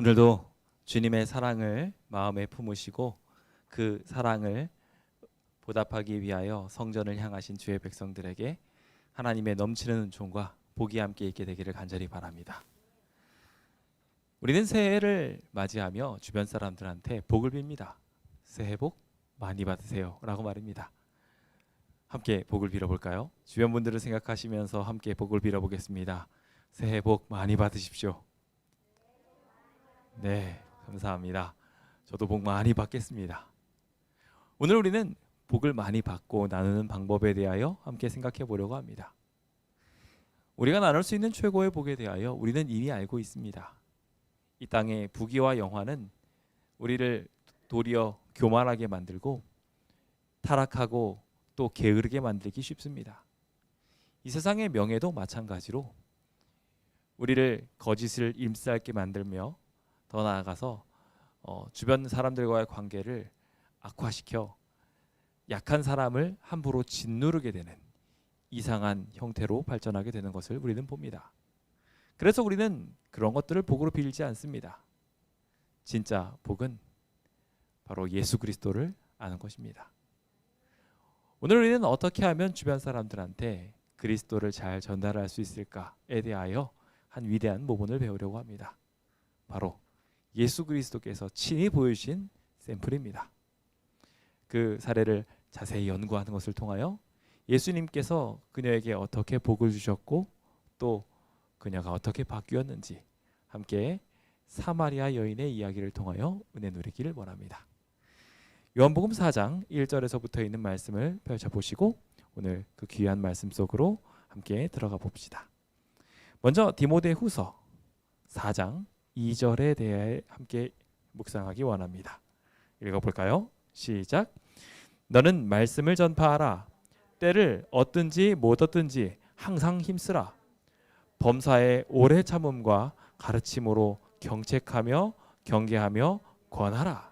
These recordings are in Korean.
오늘도 주님의 사랑을 마음에 품으시고 그 사랑을 보답하기 위하여 성전을 향하신 주의 백성들에게 하나님의 넘치는 은총과 복이 함께 있게 되기를 간절히 바랍니다. 우리는 새해를 맞이하며 주변 사람들한테 복을 빕니다. 새해 복 많이 받으세요 라고 말입니다. 함께 복을 빌어볼까요? 주변 분들을 생각하시면서 함께 복을 빌어보겠습니다. 새해 복 많이 받으십시오. 네, 감사합니다. 저도 복 많이 받겠습니다. 오늘 우리는 복을 많이 받고 나누는 방법에 대하여 함께 생각해 보려고 합니다. 우리가 나눌 수 있는 최고의 복에 대하여 우리는 이미 알고 있습니다. 이 땅의 부귀와 영화는 우리를 도리어 교만하게 만들고 타락하고 또 게으르게 만들기 쉽습니다. 이 세상의 명예도 마찬가지로 우리를 거짓을 일삼게 만들며 더 나아가서 주변 사람들과의 관계를 악화시켜 약한 사람을 함부로 짓누르게 되는 이상한 형태로 발전하게 되는 것을 우리는 봅니다. 그래서 우리는 그런 것들을 복으로 빌지 않습니다. 진짜 복은 바로 예수 그리스도를 아는 것입니다. 오늘 우리는 어떻게 하면 주변 사람들한테 그리스도를 잘 전달할 수 있을까에 대하여 한 위대한 모본을 배우려고 합니다. 바로 예수 그리스도께서 친히 보여주신 샘플입니다. 그 사례를 자세히 연구하는 것을 통하여 예수님께서 그녀에게 어떻게 복을 주셨고 또 그녀가 어떻게 바뀌었는지 함께 사마리아 여인의 이야기를 통하여 은혜 누리기를 원합니다. 요한복음 4장 1절에서부터 있는 말씀을 펼쳐보시고 오늘 그 귀한 말씀 속으로 함께 들어가 봅시다. 먼저 디모데후서 4장 2절에 대해 함께 묵상하기 원합니다. 읽어볼까요? 시작. 너는 말씀을 전파하라. 때를 얻든지 못 얻든지 항상 힘쓰라. 범사에 오래 참음과 가르침으로 경책하며 경계하며 권하라.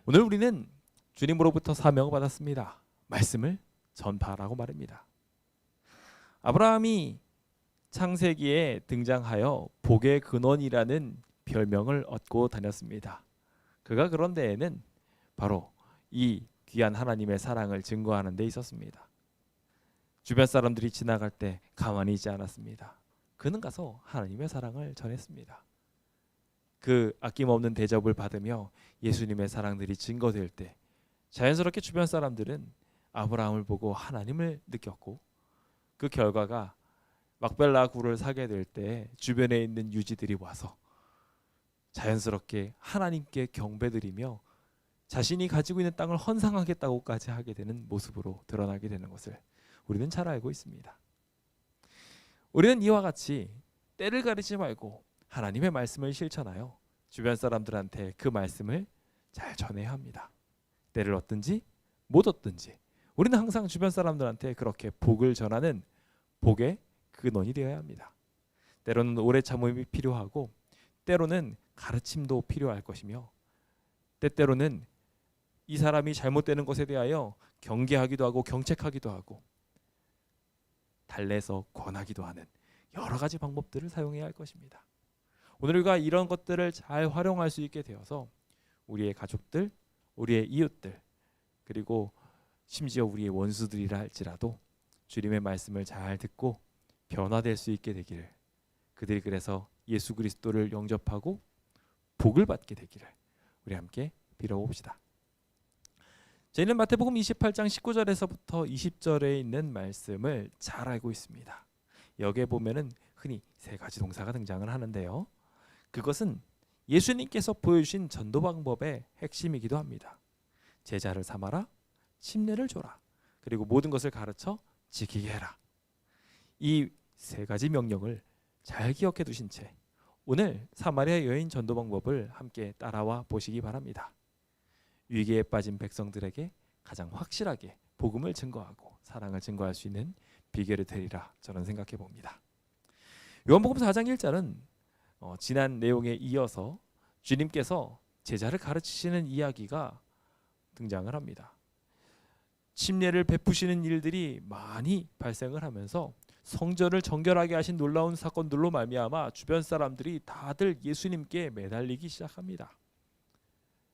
오늘 우리는 주님으로부터 사명을 받았습니다. 말씀을 전파하라고 말입니다. 아브라함이 창세기에 등장하여 복의 근원이라는 별명을 얻고 다녔습니다. 그가 그런 데에는 바로 이 귀한 하나님의 사랑을 증거하는 데 있었습니다. 주변 사람들이 지나갈 때 가만히 있지 않았습니다. 그는 가서 하나님의 사랑을 전했습니다. 그 아낌없는 대접을 받으며 예수님의 사랑들이 증거될 때 자연스럽게 주변 사람들은 아브라함을 보고 하나님을 느꼈고 그 결과가 막벨라 굴을 사게 될 때 주변에 있는 유지들이 와서 자연스럽게 하나님께 경배드리며 자신이 가지고 있는 땅을 헌상하겠다고까지 하게 되는 모습으로 드러나게 되는 것을 우리는 잘 알고 있습니다. 우리는 이와 같이 때를 가리지 말고 하나님의 말씀을 실천하여 주변 사람들한테 그 말씀을 잘 전해야 합니다. 때를 얻든지 못 얻든지 우리는 항상 주변 사람들한테 그렇게 복을 전하는 복의 근원이 되어야 합니다. 때로는 오래 참음이 필요하고 때로는 가르침도 필요할 것이며 때때로는 이 사람이 잘못되는 것에 대하여 경계하기도 하고 경책하기도 하고 달래서 권하기도 하는 여러 가지 방법들을 사용해야 할 것입니다. 오늘 우리가 이런 것들을 잘 활용할 수 있게 되어서 우리의 가족들, 우리의 이웃들 그리고 심지어 우리의 원수들이라 할지라도 주님의 말씀을 잘 듣고 변화될 수 있게 되기를 그들이 그래서 예수 그리스도를 영접하고 복을 받게 되기를 우리 함께 빌어봅시다. 저희는 마태복음 28장 19절에서부터 20절에 있는 말씀을 잘 알고 있습니다. 여기에 보면은 흔히 세 가지 동사가 등장을 하는데요. 그것은 예수님께서 보여주신 전도 방법의 핵심이기도 합니다. 제자를 삼아라, 침례를 줘라, 그리고 모든 것을 가르쳐 지키게 해라. 이 세 가지 명령을 잘 기억해 두신 채 오늘 사마리아 여인 전도 방법을 함께 따라와 보시기 바랍니다. 위기에 빠진 백성들에게 가장 확실하게 복음을 증거하고 사랑을 증거할 수 있는 비결이 되리라 저는 생각해 봅니다. 요한복음 4장 1절은 지난 내용에 이어서 주님께서 제자를 가르치시는 이야기가 등장을 합니다. 침례를 베푸시는 일들이 많이 발생을 하면서 성전을 정결하게 하신 놀라운 사건들로 말미암아 주변 사람들이 다들 예수님께 매달리기 시작합니다.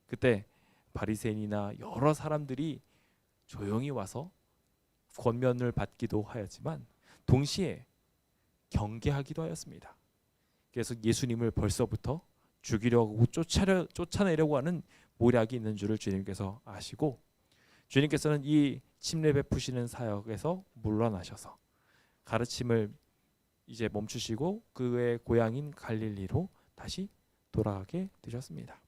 그때 바리새인이나 여러 사람들이 조용히 와서 권면을 받기도 하였지만 동시에 경계하기도 하였습니다. 그래서 예수님을 벌써부터 죽이려고 쫓아내려고 하는 모략이 있는 줄을 주님께서 아시고 주님께서는 이 침례 베푸시는 사역에서 물러나셔서 가르침을 이제 멈추시고 그의 고향인 갈릴리로 다시 돌아가게 되셨습니다.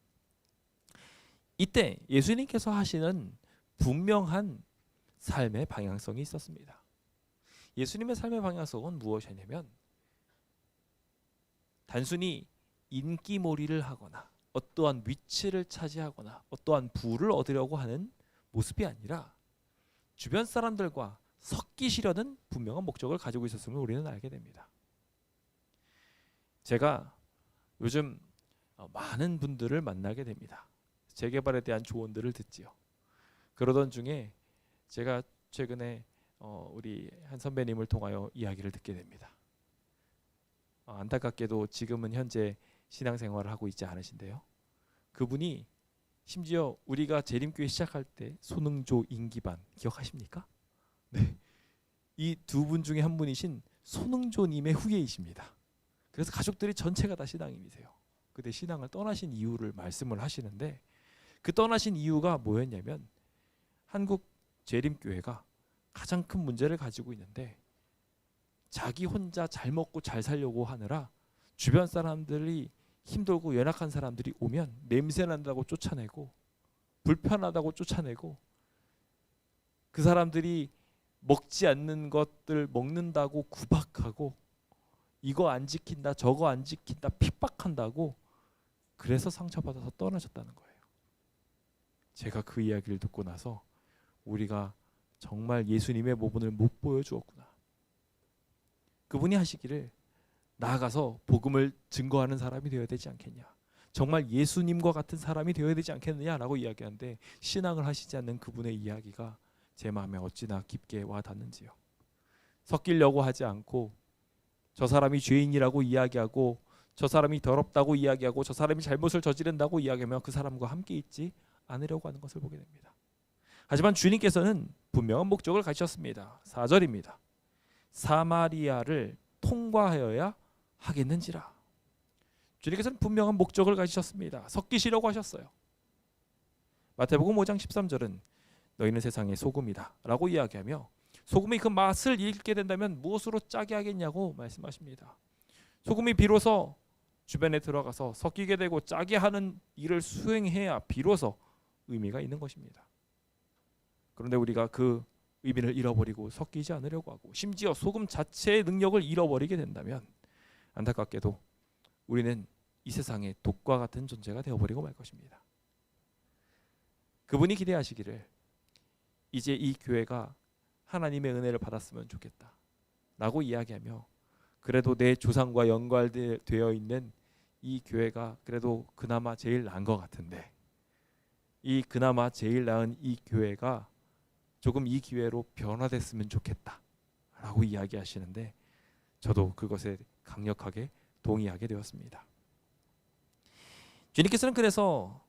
이때 예수님께서 하시는 분명한 삶의 방향성이 있었습니다. 예수님의 삶의 방향성은 무엇이냐면 단순히 인기몰이를 하거나 어떠한 위치를 차지하거나 어떠한 부를 얻으려고 하는 모습이 아니라 주변 사람들과 섞이시려는 분명한 목적을 가지고 있었음을 우리는 알게 됩니다. 제가 요즘 많은 분들을 만나게 됩니다. 재개발에 대한 조언들을 듣지요. 그러던 중에 제가 최근에 우리 한 선배님을 통하여 이야기를 듣게 됩니다. 안타깝게도 지금은 현재 신앙생활을 하고 있지 않으신데요. 그분이 심지어 우리가 재림교회 시작할 때 손흥조 임기반 기억하십니까? 네, 이 두 분 중에 한 분이신 손흥조님의 후예이십니다. 그래서 가족들이 전체가 다 신앙인이세요. 그때 신앙을 떠나신 이유를 말씀을 하시는데 그 떠나신 이유가 뭐였냐면 한국 재림교회가 가장 큰 문제를 가지고 있는데 자기 혼자 잘 먹고 잘 살려고 하느라 주변 사람들이 힘들고 연약한 사람들이 오면 냄새난다고 쫓아내고 불편하다고 쫓아내고 그 사람들이 먹지 않는 것들 먹는다고 구박하고 이거 안 지킨다 저거 안 지킨다 핍박한다고 그래서 상처받아서 떠나셨다는 거예요. 제가 그 이야기를 듣고 나서 우리가 정말 예수님의 모범을 못 보여주었구나. 그분이 하시기를 나아가서 복음을 증거하는 사람이 되어야 되지 않겠냐. 정말 예수님과 같은 사람이 되어야 되지 않겠느냐라고 이야기하는데 신앙을 하시지 않는 그분의 이야기가 제 마음에 어찌나 깊게 와닿는지요. 섞이려고 하지 않고 저 사람이 죄인이라고 이야기하고 저 사람이 더럽다고 이야기하고 저 사람이 잘못을 저지른다고 이야기하며 그 사람과 함께 있지 않으려고 하는 것을 보게 됩니다. 하지만 주님께서는 분명한 목적을 가지셨습니다. 4절입니다. 사마리아를 통과하여야 하겠는지라. 주님께서는 분명한 목적을 가지셨습니다. 섞이시려고 하셨어요. 마태복음 5장 13절은 너희는 세상의 소금이다 라고 이야기하며 소금이 그 맛을 잃게 된다면 무엇으로 짜게 하겠냐고 말씀하십니다. 소금이 비로소 주변에 들어가서 섞이게 되고 짜게 하는 일을 수행해야 비로소 의미가 있는 것입니다. 그런데 우리가 그 의미를 잃어버리고 섞이지 않으려고 하고 심지어 소금 자체의 능력을 잃어버리게 된다면 안타깝게도 우리는 이 세상의 독과 같은 존재가 되어버리고 말 것입니다. 그분이 기대하시기를 이제 이 교회가 하나님의 은혜를 받았으면 좋겠다 라고 이야기하며 그래도 내 조상과 연관되어 있는 이 교회가 그래도 그나마 제일 나은 것 같은데 이 그나마 제일 나은 이 교회가 조금 이 기회로 변화됐으면 좋겠다 라고 이야기하시는데 저도 그것에 강력하게 동의하게 되었습니다. 주님께서는 그래서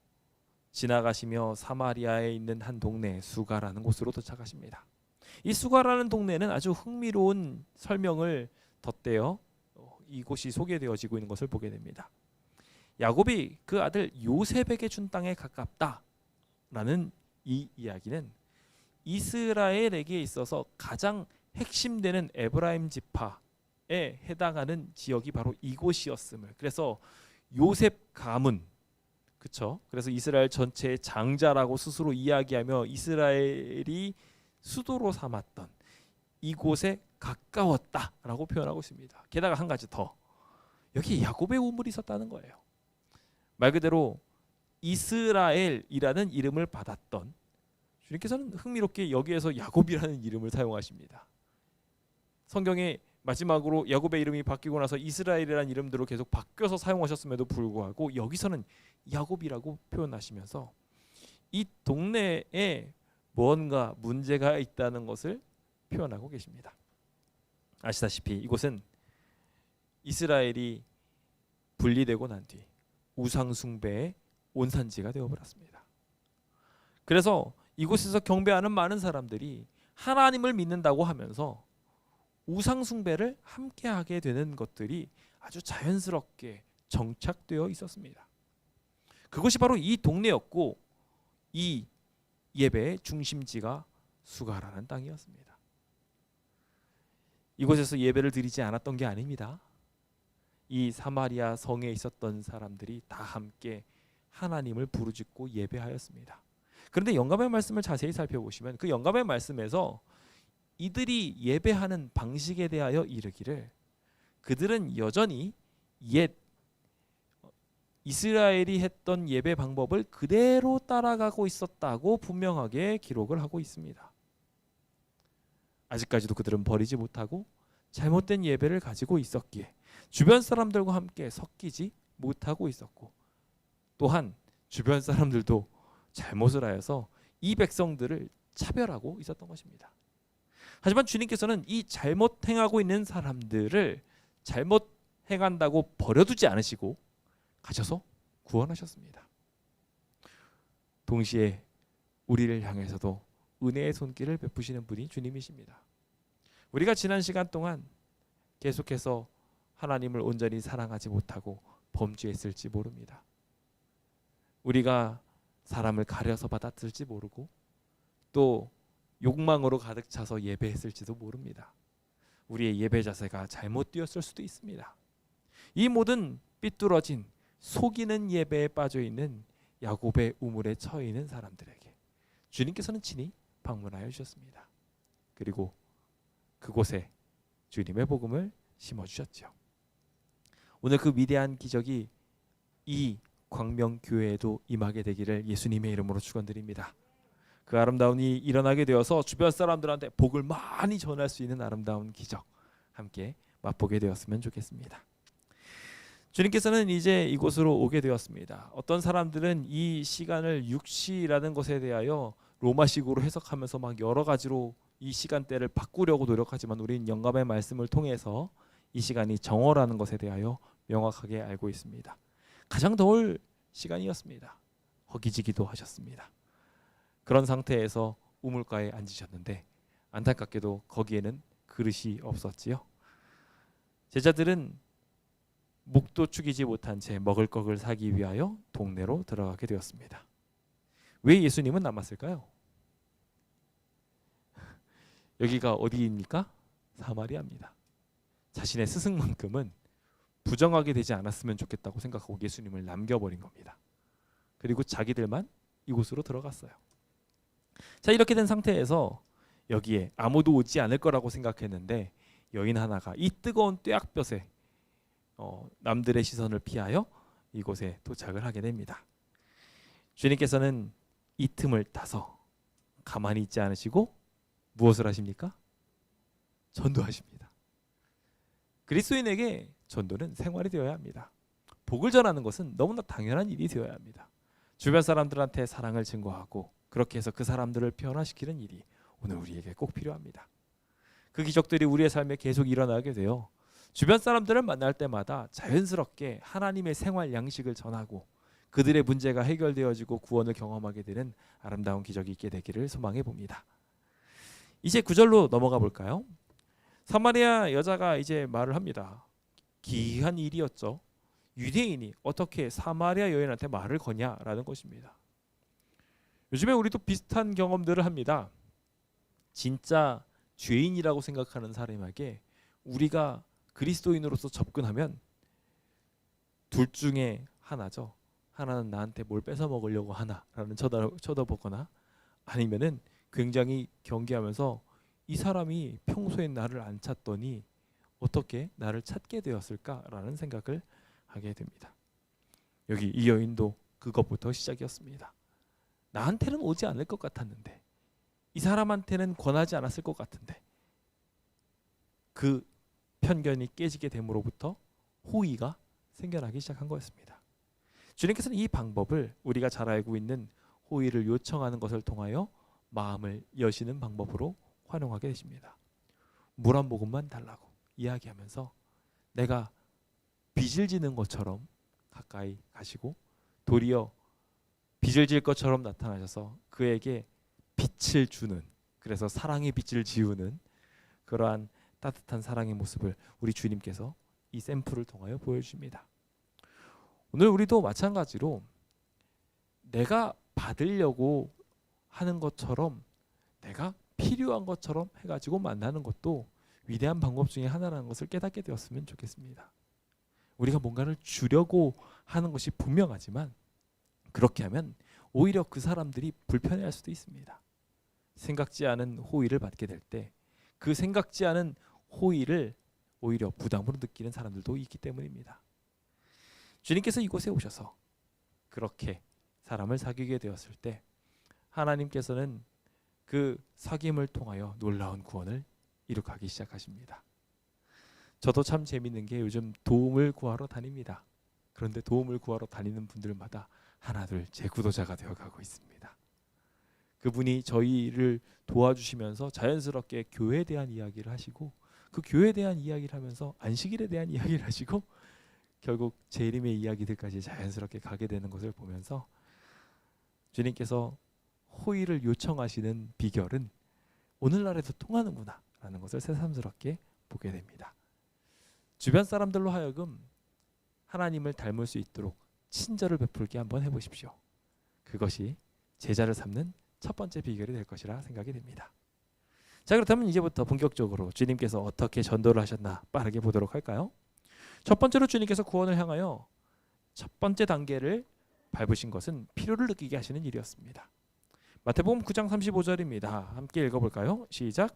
지나가시며 사마리아에 있는 한 동네 수가라는 곳으로 도착하십니다. 이 수가라는 동네는 아주 흥미로운 설명을 덧대어 이곳이 소개되어지고 있는 것을 보게 됩니다. 야곱이 그 아들 요셉에게 준 땅에 가깝다라는 이 이야기는 이스라엘에게 있어서 가장 핵심되는 에브라임 지파에 해당하는 지역이 바로 이곳이었음을 그래서 요셉 가문 그렇죠? 그래서 이스라엘 전체의 장자라고 스스로 이야기하며 이스라엘이 수도로 삼았던 이곳에 가까웠다라고 표현하고 있습니다. 게다가 한 가지 더 여기 야곱의 우물이 있었다는 거예요. 말 그대로 이스라엘이라는 이름을 받았던 주님께서는 흥미롭게 여기에서 야곱이라는 이름을 사용하십니다. 성경에 마지막으로 야곱의 이름이 바뀌고 나서 이스라엘이라는 이름대로 계속 바뀌어서 사용하셨음에도 불구하고 여기서는 야곱이라고 표현하시면서 이 동네에 뭔가 문제가 있다는 것을 표현하고 계십니다. 아시다시피 이곳은 이스라엘이 분리되고 난 뒤 우상 숭배의 온산지가 되어버렸습니다. 그래서 이곳에서 경배하는 많은 사람들이 하나님을 믿는다고 하면서 우상 숭배를 함께 하게 되는 것들이 아주 자연스럽게 정착되어 있었습니다. 그것이 바로 이 동네였고 이 예배의 중심지가 수가라는 땅이었습니다. 이곳에서 예배를 드리지 않았던 게 아닙니다. 이 사마리아 성에 있었던 사람들이 다 함께 하나님을 부르짖고 예배하였습니다. 그런데 영감의 말씀을 자세히 살펴보시면 그 영감의 말씀에서 이들이 예배하는 방식에 대하여 이르기를 그들은 여전히 옛 이스라엘이 했던 예배 방법을 그대로 따라가고 있었다고 분명하게 기록을 하고 있습니다. 아직까지도 그들은 버리지 못하고 잘못된 예배를 가지고 있었기에 주변 사람들과 함께 섞이지 못하고 있었고, 또한 주변 사람들도 잘못을 하여서 이 백성들을 차별하고 있었던 것입니다. 하지만 주님께서는 이 잘못 행하고 있는 사람들을 잘못 행한다고 버려두지 않으시고 가셔서 구원하셨습니다. 동시에 우리를 향해서도 은혜의 손길을 베푸시는 분이 주님이십니다. 우리가 지난 시간 동안 계속해서 하나님을 온전히 사랑하지 못하고 범죄했을지 모릅니다. 우리가 사람을 가려서 받아들지 모르고 또 욕망으로 가득 차서 예배했을지도 모릅니다. 우리의 예배 자세가 잘못되었을 수도 있습니다. 이 모든 삐뚤어진 속이는 예배에 빠져있는 야곱의 우물에 처해 있는 사람들에게 주님께서는 친히 방문하여 주셨습니다. 그리고 그곳에 주님의 복음을 심어주셨죠. 오늘 그 위대한 기적이 이 광명교회에도 임하게 되기를 예수님의 이름으로 축원드립니다. 그 아름다운 일이 일어나게 되어서 주변 사람들한테 복을 많이 전할 수 있는 아름다운 기적 함께 맛보게 되었으면 좋겠습니다. 주님께서는 이제 이곳으로 오게 되었습니다. 어떤 사람들은 이 시간을 육시라는 것에 대하여 로마식으로 해석하면서 막 여러 가지로 이 시간대를 바꾸려고 노력하지만 우리는 영감의 말씀을 통해서 이 시간이 정오라는 것에 대하여 명확하게 알고 있습니다. 가장 더울 시간이었습니다. 허기지기도 하셨습니다. 그런 상태에서 우물가에 앉으셨는데 안타깝게도 거기에는 그릇이 없었지요. 제자들은 목도 축이지 못한 채 먹을 것을 사기 위하여 동네로 들어가게 되었습니다. 왜 예수님은 남았을까요? 여기가 어디입니까? 사마리아입니다. 자신의 스승만큼은 부정하게 되지 않았으면 좋겠다고 생각하고 예수님을 남겨버린 겁니다. 그리고 자기들만 이곳으로 들어갔어요. 자, 이렇게 된 상태에서 여기에 아무도 오지 않을 거라고 생각했는데 여인 하나가 이 뜨거운 뙤약볕에 남들의 시선을 피하여 이곳에 도착을 하게 됩니다. 주님께서는 이 틈을 타서 가만히 있지 않으시고 무엇을 하십니까? 전도하십니다. 그리스도인에게 전도는 생활이 되어야 합니다. 복을 전하는 것은 너무나 당연한 일이 되어야 합니다. 주변 사람들한테 사랑을 증거하고 그렇게 해서 그 사람들을 변화시키는 일이 오늘 우리에게 꼭 필요합니다. 그 기적들이 우리의 삶에 계속 일어나게 되어 주변 사람들을 만날 때마다 자연스럽게 하나님의 생활 양식을 전하고 그들의 문제가 해결되어지고 구원을 경험하게 되는 아름다운 기적이 있게 되기를 소망해 봅니다. 이제 9절로 넘어가 볼까요? 사마리아 여자가 이제 말을 합니다. 기이한 일이었죠. 유대인이 어떻게 사마리아 여인한테 말을 거냐라는 것입니다. 요즘에 우리도 비슷한 경험들을 합니다. 진짜 죄인이라고 생각하는 사람에게 우리가 그리스도인으로서 접근하면 둘 중에 하나죠. 하나는 나한테 뭘 뺏어 먹으려고 하나라는 쳐다보거나 아니면은 굉장히 경계하면서 이 사람이 평소엔 나를 안 찾더니 어떻게 나를 찾게 되었을까라는 생각을 하게 됩니다. 여기 이 여인도 그것부터 시작이었습니다. 나한테는 오지 않을 것 같았는데 이 사람한테는 권하지 않았을 것 같은데 그 편견이 깨지게 됨으로부터 호의가 생겨나기 시작한 거였습니다. 주님께서는 이 방법을 우리가 잘 알고 있는 호의를 요청하는 것을 통하여 마음을 여시는 방법으로 활용하게 되십니다. 물 한 모금만 달라고 이야기하면서 내가 빚을 지는 것처럼 가까이 가시고 도리어 빚을 질 것처럼 나타나셔서 그에게 빛을 주는, 그래서 사랑의 빛을 지우는 그러한 따뜻한 사랑의 모습을 우리 주님께서 이 샘플을 통하여 보여주십니다. 오늘 우리도 마찬가지로 내가 받으려고 하는 것처럼, 내가 필요한 것처럼 해가지고 만나는 것도 위대한 방법 중에 하나라는 것을 깨닫게 되었으면 좋겠습니다. 우리가 뭔가를 주려고 하는 것이 분명하지만 그렇게 하면 오히려 그 사람들이 불편해할 수도 있습니다. 생각지 않은 호의를 받게 될 때 그 생각지 않은 호의를 오히려 부담으로 느끼는 사람들도 있기 때문입니다. 주님께서 이곳에 오셔서 그렇게 사람을 사귀게 되었을 때 하나님께서는 그 사귐을 통하여 놀라운 구원을 이룩하기 시작하십니다. 저도 참 재밌는 게 요즘 도움을 구하러 다닙니다. 그런데 도움을 구하러 다니는 분들마다 하나둘 제 구도자가 되어가고 있습니다. 그분이 저희를 도와주시면서 자연스럽게 교회에 대한 이야기를 하시고 그 교회에 대한 이야기를 하면서 안식일에 대한 이야기를 하시고 결국 재림의 이야기들까지 자연스럽게 가게 되는 것을 보면서 주님께서 호의를 요청하시는 비결은 오늘날에도 통하는구나 라는 것을 새삼스럽게 보게 됩니다. 주변 사람들로 하여금 하나님을 닮을 수 있도록 친절을 베풀게 한번 해보십시오. 그것이 제자를 삼는 첫 번째 비결이 될 것이라 생각이 됩니다. 자, 그렇다면 이제부터 본격적으로 주님께서 어떻게 전도를 하셨나 빠르게 보도록 할까요? 첫 번째로 주님께서 구원을 향하여 첫 번째 단계를 밟으신 것은 필요를 느끼게 하시는 일이었습니다. 마태복음 9장 35절입니다. 함께 읽어볼까요? 시작.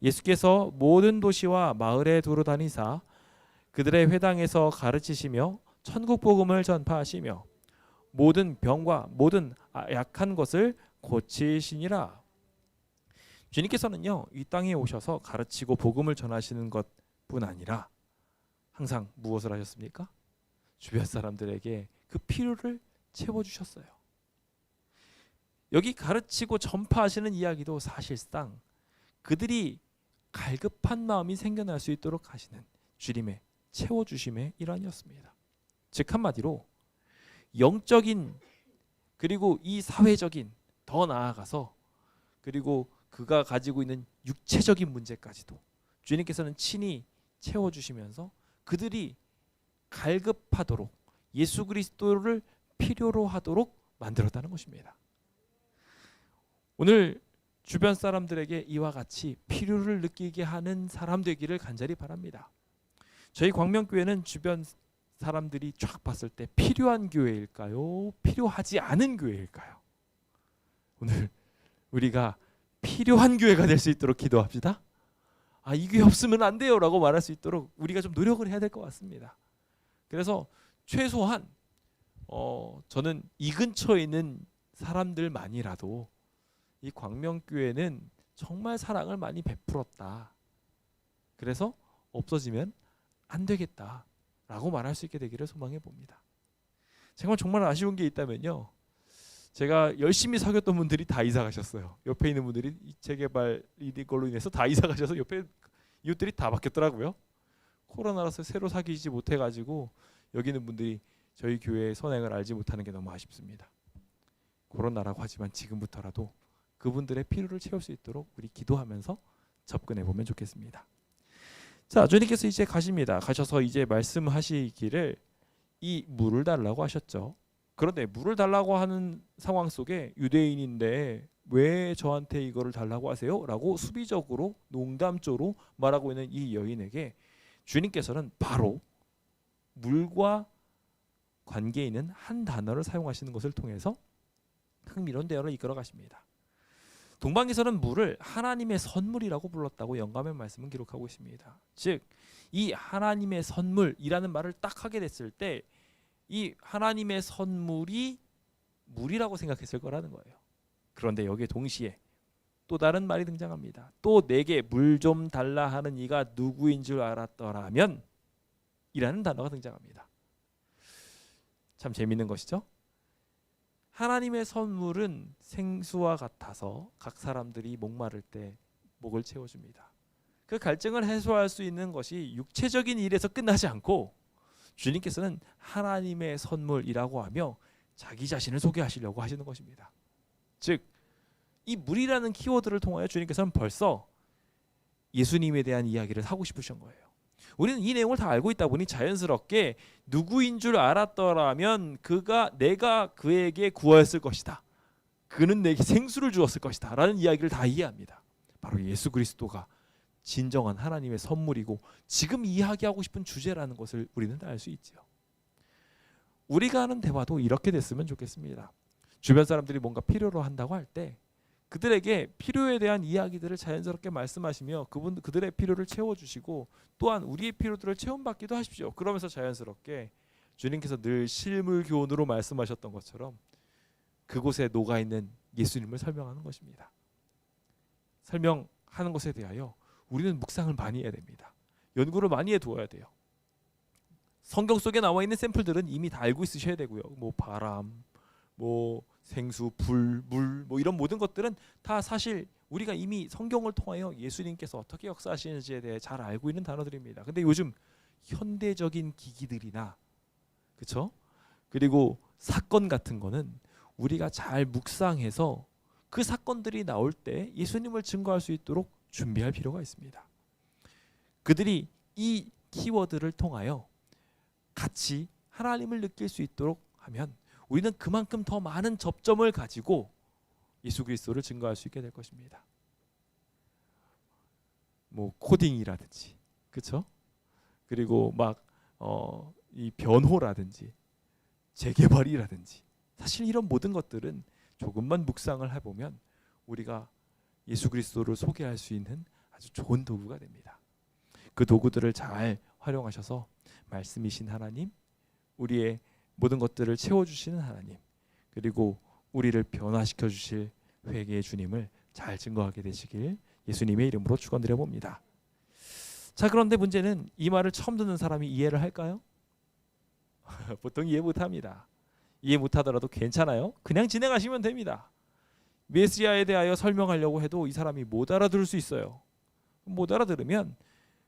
예수께서 모든 도시와 마을에 두루 다니사 그들의 회당에서 가르치시며 천국 복음을 전파하시며 모든 병과 모든 약한 것을 고치시니라. 주님께서는요, 이 땅에 오셔서 가르치고 복음을 전하시는 것뿐 아니라 항상 무엇을 하셨습니까? 주변 사람들에게 그 필요를 채워주셨어요. 여기 가르치고 전파하시는 이야기도 사실상 그들이 갈급한 마음이 생겨날 수 있도록 하시는 주님의 채워주심의 일환이었습니다. 즉 한마디로 영적인 그리고 이 사회적인 더 나아가서 그리고 그가 가지고 있는 육체적인 문제까지도 주님께서는 친히 채워주시면서 그들이 갈급하도록 예수 그리스도를 필요로 하도록 만들었다는 것입니다. 오늘 주변 사람들에게 이와 같이 필요를 느끼게 하는 사람 되기를 간절히 바랍니다. 저희 광명교회는 주변 사람들이 쫙 봤을 때 필요한 교회일까요? 필요하지 않은 교회일까요? 오늘 우리가 필요한 교회가 될 수 있도록 기도합시다. 이 교회 없으면 안 돼요 라고 말할 수 있도록 우리가 좀 노력을 해야 될 것 같습니다. 그래서 최소한 저는 이 근처에 있는 사람들만이라도 이 광명교회는 정말 사랑을 많이 베풀었다. 그래서 없어지면 안 되겠다 라고 말할 수 있게 되기를 소망해 봅니다. 정말 아쉬운 게 있다면요, 제가 열심히 사귀었던 분들이 다 이사 가셨어요. 옆에 있는 분들이 재개발 이걸로 인해서 다 이사 가셔서 옆에 이웃들이 다 바뀌었더라고요. 코로나라서 새로 사귀지 못해가지고 여기 있는 분들이 저희 교회의 선행을 알지 못하는 게 너무 아쉽습니다. 코로나라고 하지만 지금부터라도 그분들의 필요를 채울 수 있도록 우리 기도하면서 접근해 보면 좋겠습니다. 자, 주님께서 이제 가십니다. 가셔서 이제 말씀하시기를 이 물을 달라고 하셨죠. 그런데 물을 달라고 하는 상황 속에 유대인인데 왜 저한테 이거를 달라고 하세요? 라고 수비적으로 농담조로 말하고 있는 이 여인에게 주님께서는 바로 물과 관계 있는 한 단어를 사용하시는 것을 통해서 흥미로운 대화를 이끌어 가십니다. 동방에서는 물을 하나님의 선물이라고 불렀다고 영감의 말씀은 기록하고 있습니다. 즉, 이 하나님의 선물이라는 말을 딱 하게 됐을 때 이 하나님의 선물이 물이라고 생각했을 거라는 거예요. 그런데 여기에 동시에 또 다른 말이 등장합니다. 또 내게 물 좀 달라 하는 이가 누구인 줄 알았더라면 이라는 단어가 등장합니다. 참 재밌는 것이죠. 하나님의 선물은 생수와 같아서 각 사람들이 목마를 때 목을 채워줍니다. 그 갈증을 해소할 수 있는 것이 육체적인 일에서 끝나지 않고 주님께서는 하나님의 선물이라고 하며 자기 자신을 소개하시려고 하시는 것입니다. 즉, 이 물이라는 키워드를 통하여 주님께서는 벌써 예수님에 대한 이야기를 하고 싶으신 거예요. 우리는 이 내용을 다 알고 있다 보니 자연스럽게 누구인 줄 알았더라면 내가 그에게 구하였을 것이다. 그는 내게 생수를 주었을 것이다. 라는 이야기를 다 이해합니다. 바로 예수 그리스도가 진정한 하나님의 선물이고 지금 이야기하고 싶은 주제라는 것을 우리는 알 수 있지요. 우리가 하는 대화도 이렇게 됐으면 좋겠습니다. 주변 사람들이 뭔가 필요로 한다고 할 때 그들에게 필요에 대한 이야기들을 자연스럽게 말씀하시며 그들의 필요를 채워주시고 또한 우리의 필요들을 채움받기도 하십시오. 그러면서 자연스럽게 주님께서 늘 실물 교훈으로 말씀하셨던 것처럼 그곳에 녹아있는 예수님을 설명하는 것입니다. 설명하는 것에 대하여 우리는 묵상을 많이 해야 됩니다. 연구를 많이 해두어야 돼요. 성경 속에 나와 있는 샘플들은 이미 다 알고 있으셔야 되고요. 뭐 바람, 뭐 생수, 불, 물, 뭐 이런 모든 것들은 다 사실 우리가 이미 성경을 통하여 예수님께서 어떻게 역사하시는지에 대해 잘 알고 있는 단어들입니다. 근데 요즘 현대적인 기기들이나 그렇죠? 그리고 사건 같은 거는 우리가 잘 묵상해서 그 사건들이 나올 때 예수님을 증거할 수 있도록 준비할 필요가 있습니다. 그들이 이 키워드를 통하여 같이 하나님을 느낄 수 있도록 하면 우리는 그만큼 더 많은 접점을 가지고 예수 그리스도를 증거할 수 있게 될 것입니다. 뭐 코딩이라든지, 그렇죠? 그리고 막 이 변호라든지 재개발이라든지 사실 이런 모든 것들은 조금만 묵상을 해보면 우리가 예수 그리스도를 소개할 수 있는 아주 좋은 도구가 됩니다. 그 도구들을 잘 활용하셔서 말씀이신 하나님, 우리의 모든 것들을 채워주시는 하나님, 그리고 우리를 변화시켜 주실 회개의 주님을 잘 증거하게 되시길 예수님의 이름으로 축원드려 봅니다. 자, 그런데 문제는 이 말을 처음 듣는 사람이 이해를 할까요? 보통 이해 못합니다. 이해 못하더라도 괜찮아요. 그냥 진행하시면 됩니다. 메시아에 대하여 설명하려고 해도 이 사람이 못 알아들을 수 있어요. 못 알아들으면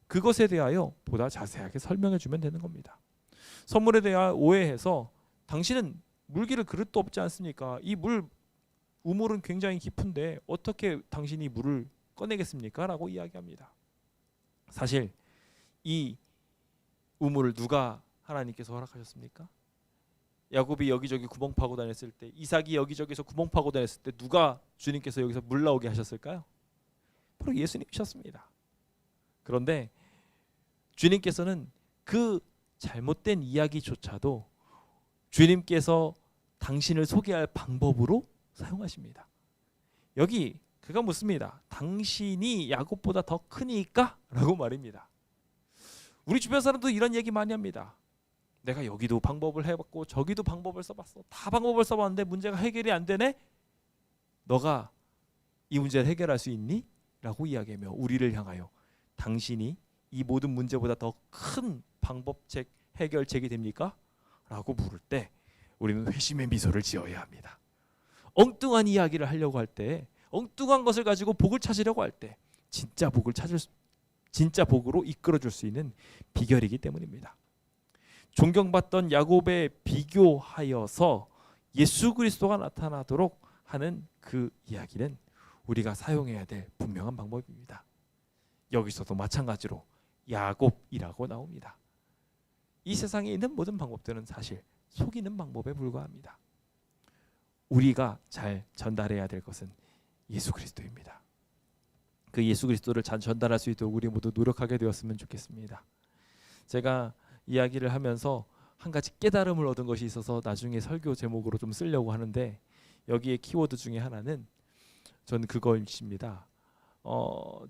그것에 대하여 보다 자세하게 설명해 주면 되는 겁니다. 선물에 대하여 오해해서 당신은 물기를 그릇도 없지 않습니까? 이 우물은 굉장히 깊은데 어떻게 당신이 물을 꺼내겠습니까? 라고 이야기합니다. 사실 이 우물을 누가 하나님께서 허락하셨습니까? 야곱이 여기저기 구멍 파고 다녔을 때, 이삭이 여기저기서 구멍 파고 다녔을 때 누가 주님께서 여기서 물 나오게 하셨을까요? 바로 예수님이셨습니다. 그런데 주님께서는 그 잘못된 이야기조차도 주님께서 당신을 소개할 방법으로 사용하십니다. 여기 그가 묻습니다. 당신이 야곱보다 더 크니까? 라고 말입니다. 우리 주변 사람도 이런 얘기 많이 합니다. 내가 여기도 방법을 해봤고 저기도 방법을 써봤어. 다 방법을 써봤는데 문제가 해결이 안 되네? 너가 이 문제를 해결할 수 있니? 라고 이야기하며 우리를 향하여 당신이 이 모든 문제보다 더 큰 방법책, 해결책이 됩니까? 라고 물을 때 우리는 회심의 미소를 지어야 합니다. 엉뚱한 이야기를 하려고 할 때, 엉뚱한 것을 가지고 복을 찾으려고 할 때 진짜 복으로 이끌어줄 수 있는 비결이기 때문입니다. 존경받던 야곱에 비교하여서 예수 그리스도가 나타나도록 하는 그 이야기는 우리가 사용해야 될 분명한 방법입니다. 여기서도 마찬가지로 야곱이라고 나옵니다. 이 세상에 있는 모든 방법들은 사실 속이는 방법에 불과합니다. 우리가 잘 전달해야 될 것은 예수 그리스도입니다. 그 예수 그리스도를 잘 전달할 수 있도록 우리 모두 노력하게 되었으면 좋겠습니다. 제가 이야기를 하면서 한 가지 깨달음을 얻은 것이 있어서 나중에 설교 제목으로 좀 쓰려고 하는데 여기에 키워드 중에 하나는 저는 그것입니다.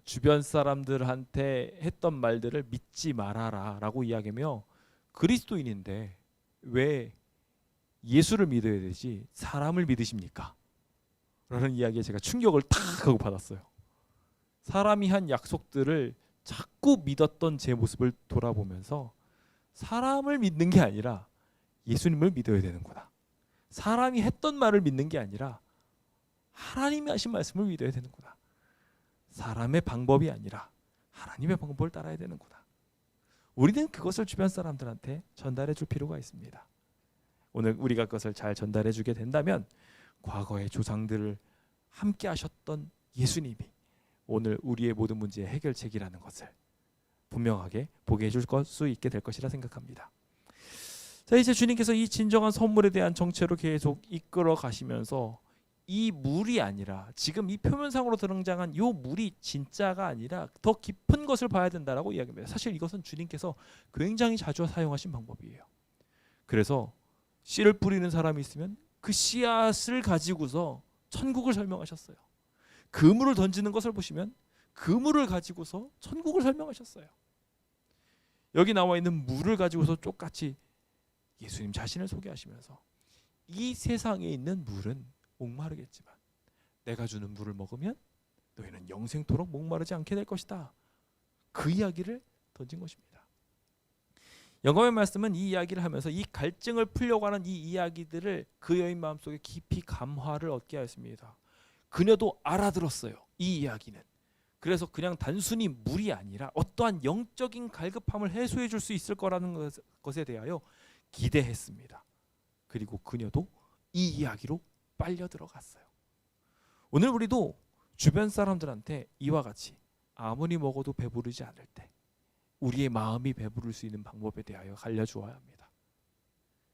주변 사람들한테 했던 말들을 믿지 말아라 라고 이야기하며 그리스도인인데 왜 예수를 믿어야 되지 사람을 믿으십니까? 라는 이야기에 제가 충격을 탁 하고 받았어요. 사람이 한 약속들을 자꾸 믿었던 제 모습을 돌아보면서 사람을 믿는 게 아니라 예수님을 믿어야 되는구나. 사람이 했던 말을 믿는 게 아니라 하나님이 하신 말씀을 믿어야 되는구나. 사람의 방법이 아니라 하나님의 방법을 따라야 되는구나. 우리는 그것을 주변 사람들한테 전달해 줄 필요가 있습니다. 오늘 우리가 그것을 잘 전달해 주게 된다면 과거의 조상들을 함께 하셨던 예수님이 오늘 우리의 모든 문제의 해결책이라는 것을 분명하게 보게 해줄 수 있게 될 것이라 생각합니다. 자, 이제 주님께서 이 진정한 선물에 대한 정체로 계속 이끌어 가시면서 이 물이 아니라 지금 이 표면상으로 등장한 이 물이 진짜가 아니라 더 깊은 것을 봐야 된다라고 이야기합니다. 사실 이것은 주님께서 굉장히 자주 사용하신 방법이에요. 그래서 씨를 뿌리는 사람이 있으면 그 씨앗을 가지고서 천국을 설명하셨어요. 그물을 던지는 것을 보시면 그물을 가지고서 천국을 설명하셨어요. 여기 나와 있는 물을 가지고서 똑같이 예수님 자신을 소개하시면서 이 세상에 있는 물은 목마르겠지만 내가 주는 물을 먹으면 너희는 영생토록 목마르지 않게 될 것이다. 그 이야기를 던진 것입니다. 영감의 말씀은 이 이야기를 하면서 이 갈증을 풀려고 하는 이 이야기들을 그 여인 마음속에 깊이 감화를 얻게 하였습니다. 그녀도 알아들었어요. 이 이야기는. 그래서 그냥 단순히 물이 아니라 어떠한 영적인 갈급함을 해소해 줄 수 있을 거라는 것에 대하여 기대했습니다. 그리고 그녀도 이 이야기로 빨려 들어갔어요. 오늘 우리도 주변 사람들한테 이와 같이 아무리 먹어도 배부르지 않을 때 우리의 마음이 배부를 수 있는 방법에 대하여 알려주어야 합니다.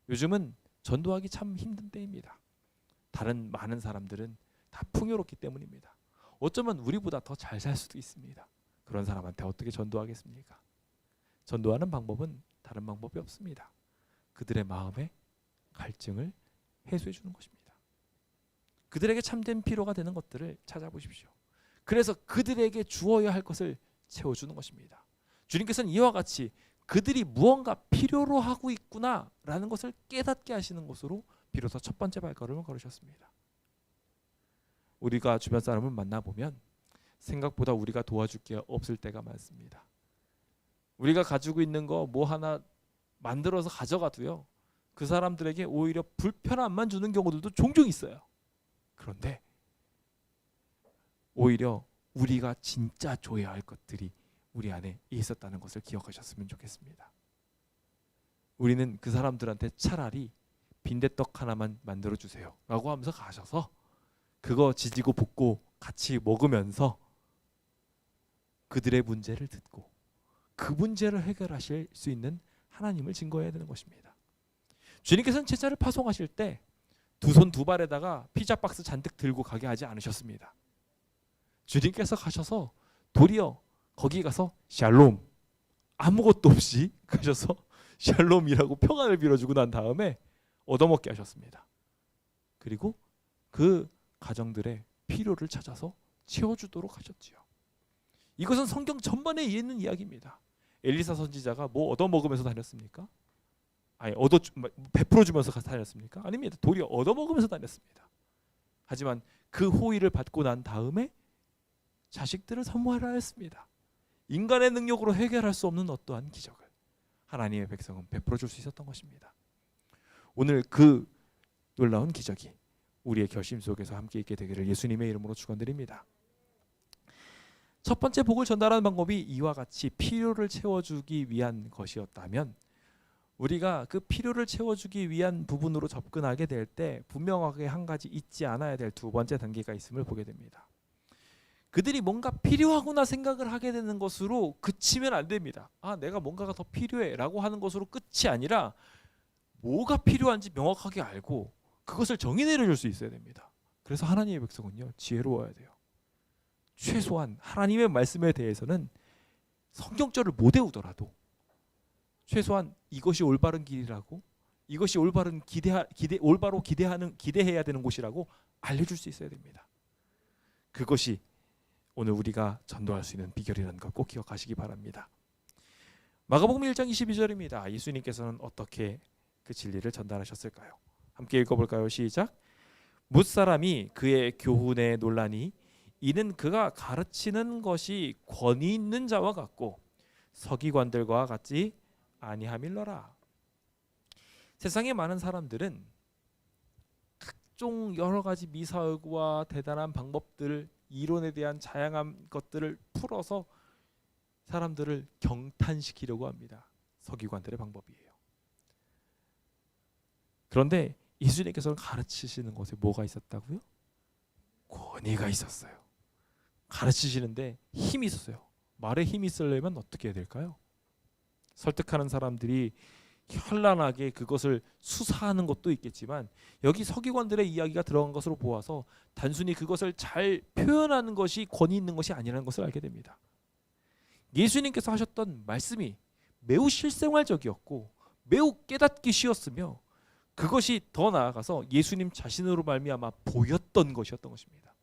요즘은 전도하기 참 힘든 때입니다. 다른 많은 사람들은 다 풍요롭기 때문입니다. 어쩌면 우리보다 더 잘 살 수도 있습니다. 그런 사람한테 어떻게 전도하겠습니까? 전도하는 방법은 다른 방법이 없습니다. 그들의 마음의 갈증을 해소해 주는 것입니다. 그들에게 참된 필요가 되는 것들을 찾아보십시오. 그래서 그들에게 주어야 할 것을 채워주는 것입니다. 주님께서는 이와 같이 그들이 무언가 필요로 하고 있구나라는 것을 깨닫게 하시는 것으로 비로소 첫 번째 발걸음을 걸으셨습니다. 우리가 주변 사람을 만나보면 생각보다 우리가 도와줄 게 없을 때가 많습니다. 우리가 가지고 있는 거 뭐 하나 만들어서 가져가도요, 그 사람들에게 오히려 불편함만 주는 경우들도 종종 있어요. 그런데 오히려 우리가 진짜 줘야 할 것들이 우리 안에 있었다는 것을 기억하셨으면 좋겠습니다. 우리는 그 사람들한테 차라리 빈대떡 하나만 만들어 주세요 라고 하면서 가셔서 그거 지지고 볶고 같이 먹으면서 그들의 문제를 듣고 그 문제를 해결하실 수 있는 하나님을 증거해야 되는 것입니다. 주님께서는 제자를 파송하실 때 두 손 두 발에다가 피자 박스 잔뜩 들고 가게 하지 않으셨습니다. 주님께서 가셔서 도리어 거기 가서 샬롬, 아무것도 없이 가셔서 샬롬이라고 평안을 빌어주고 난 다음에 얻어먹게 하셨습니다. 그리고 그 가정들의 필요를 찾아서 채워주도록 하셨지요. 이것은 성경 전반에 있는 이야기입니다. 엘리사 선지자가 뭐 얻어먹으면서 다녔습니까? 아니 베풀어 주면서 다녔습니까? 아닙니다. 도리어 얻어먹으면서 다녔습니다. 하지만 그 호의를 받고 난 다음에 자식들을 선물하라 했습니다. 인간의 능력으로 해결할 수 없는 어떠한 기적을 하나님의 백성은 베풀어 줄 수 있었던 것입니다. 오늘 그 놀라운 기적이 우리의 결심 속에서 함께 있게 되기를 예수님의 이름으로 축원드립니다. 첫 번째 복을 전달하는 방법이 이와 같이 필요를 채워주기 위한 것이었다면 우리가 그 필요를 채워주기 위한 부분으로 접근하게 될 때 분명하게 한 가지 잊지 않아야 될 두 번째 단계가 있음을 보게 됩니다. 그들이 뭔가 필요하구나 생각을 하게 되는 것으로 그치면 안 됩니다. 아, 내가 뭔가가 더 필요해 라고 하는 것으로 끝이 아니라 뭐가 필요한지 명확하게 알고 그것을 정의 내려줄 수 있어야 됩니다. 그래서 하나님의 백성은요, 지혜로워야 돼요. 최소한 하나님의 말씀에 대해서는 성경절을 못 외우더라도 최소한 이것이 올바른 길이라고, 이것이 올바른 올바로 기대해야 되는 곳이라고 알려줄 수 있어야 됩니다. 그것이 오늘 우리가 전도할 수 있는 비결이라는 걸 꼭 기억하시기 바랍니다. 마가복음 1장 22절입니다. 예수님께서는 어떻게 그 진리를 전달하셨을까요? 함께 읽어볼까요? 시작. 뭇사람이 그의 교훈에 놀라니 이는 그가 가르치는 것이 권위 있는 자와 같고 서기관들과 같지 아니함일러라. 세상에 많은 사람들은 각종 여러 가지 미사여구와 대단한 방법들, 이론에 대한 다양한 것들을 풀어서 사람들을 경탄시키려고 합니다. 서기관들의 방법이에요. 그런데 예수님께서는 가르치시는 것에 뭐가 있었다고요? 권위가 있었어요. 가르치시는데 힘이 있었어요. 말에 힘이 있으려면 어떻게 해야 될까요? 설득하는 사람들이 현란하게 그것을 수사하는 것도 있겠지만 여기 서기관들의 이야기가 들어간 것으로 보아서 단순히 그것을 잘 표현하는 것이 권위 있는 것이 아니라는 것을 알게 됩니다. 예수님께서 하셨던 말씀이 매우 실생활적이었고 매우 깨닫기 쉬웠으며 그것이 더 나아가서 예수님 자신으로 말미암아 보였던 것이었던 것입니다.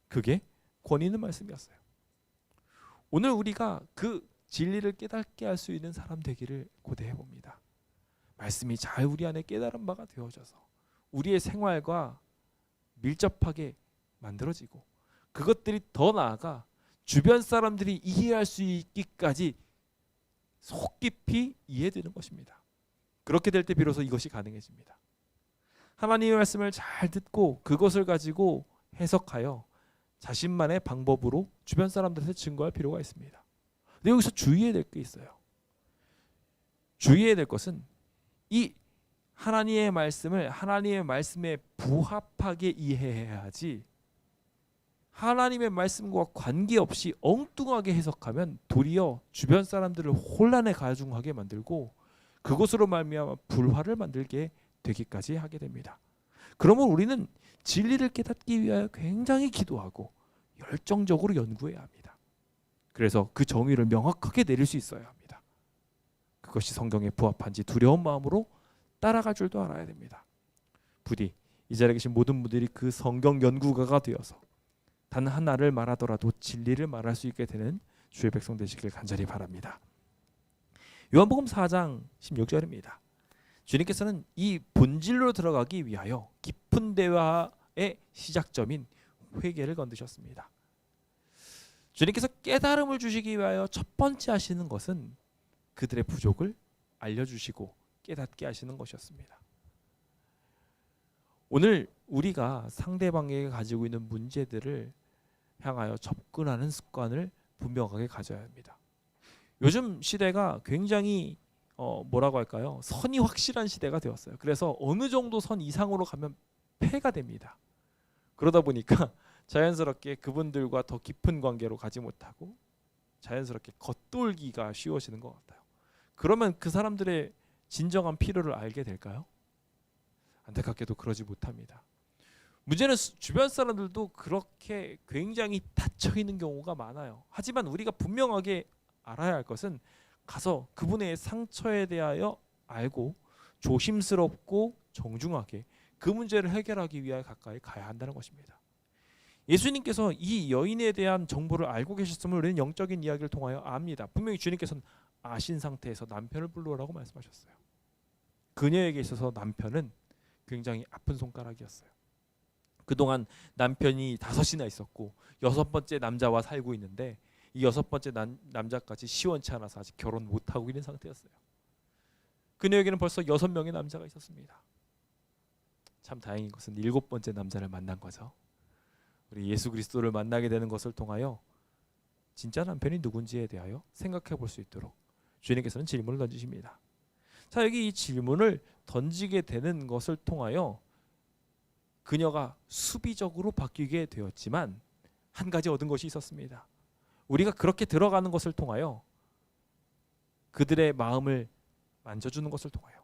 그게 권위 있는 말씀이었어요. 오늘 우리가 그 진리를 깨닫게 할 수 있는 사람 되기를 고대해 봅니다. 말씀이 잘 우리 안에 깨달은 바가 되어져서 우리의 생활과 밀접하게 만들어지고 그것들이 더 나아가 주변 사람들이 이해할 수 있기까지 속 깊이 이해되는 것입니다. 그렇게 될 때 비로소 이것이 가능해집니다. 하나님의 말씀을 잘 듣고 그것을 가지고 해석하여 자신만의 방법으로 주변 사람들한테 증거할 필요가 있습니다. 근데 여기서 주의해야 될 게 있어요. 주의해야 될 것은 이 하나님의 말씀을 하나님의 말씀에 부합하게 이해해야 하지 하나님의 말씀과 관계없이 엉뚱하게 해석하면 도리어 주변 사람들을 혼란에 가중하게 만들고 그것으로 말미암아 불화를 만들게 되기까지 하게 됩니다. 그러면 우리는 진리를 깨닫기 위하여 굉장히 기도하고 열정적으로 연구해야 합니다. 그래서 그 정의를 명확하게 내릴 수 있어야 합니다. 그것이 성경에 부합한지 두려운 마음으로 따라갈 줄도 알아야 됩니다. 부디 이 자리에 계신 모든 분들이 그 성경 연구가가 되어서 단 하나를 말하더라도 진리를 말할 수 있게 되는 주의 백성 되시길 간절히 바랍니다. 요한복음 4장 16절입니다. 주님께서는 이 본질로 들어가기 위하여 깊은 대화의 시작점인 회개를 건드셨습니다. 주님께서 깨달음을 주시기 위하여 첫 번째 하시는 것은 그들의 부족을 알려주시고 깨닫게 하시는 것이었습니다. 오늘 우리가 상대방에게 가지고 있는 문제들을 향하여 접근하는 습관을 분명하게 가져야 합니다. 요즘 시대가 굉장히 뭐라고 할까요? 선이 확실한 시대가 되었어요. 그래서 어느 정도 선 이상으로 가면 폐가 됩니다. 그러다 보니까 자연스럽게 그분들과 더 깊은 관계로 가지 못하고 자연스럽게 겉돌기가 쉬워지는 것 같아요. 그러면 그 사람들의 진정한 필요를 알게 될까요? 안타깝게도 그러지 못합니다. 문제는 주변 사람들도 그렇게 굉장히 닫혀 있는 경우가 많아요. 하지만 우리가 분명하게 알아야 할 것은 가서 그분의 상처에 대하여 알고 조심스럽고 정중하게 그 문제를 해결하기 위하여 가까이 가야 한다는 것입니다. 예수님께서 이 여인에 대한 정보를 알고 계셨음을 우리는 영적인 이야기를 통하여 압니다. 분명히 주님께서는 아신 상태에서 남편을 불러오라고 말씀하셨어요. 그녀에게 있어서 남편은 굉장히 아픈 손가락이었어요. 그동안 남편이 5이나 있었고 6번째 남자와 살고 있는데 이 6번째 남자까지 시원치 않아서 아직 결혼 못하고 있는 상태였어요. 그녀에게는 벌써 6명의 남자가 있었습니다. 참 다행인 것은 7번째 남자를 만난 거죠. 우리 예수 그리스도를 만나게 되는 것을 통하여 진짜 남편이 누군지에 대하여 생각해 볼 수 있도록 주님께서는 질문을 던지십니다. 자, 여기 이 질문을 던지게 되는 것을 통하여 그녀가 수비적으로 바뀌게 되었지만 한 가지 얻은 것이 있었습니다. 우리가 그렇게 들어가는 것을 통하여 그들의 마음을 만져주는 것을 통하여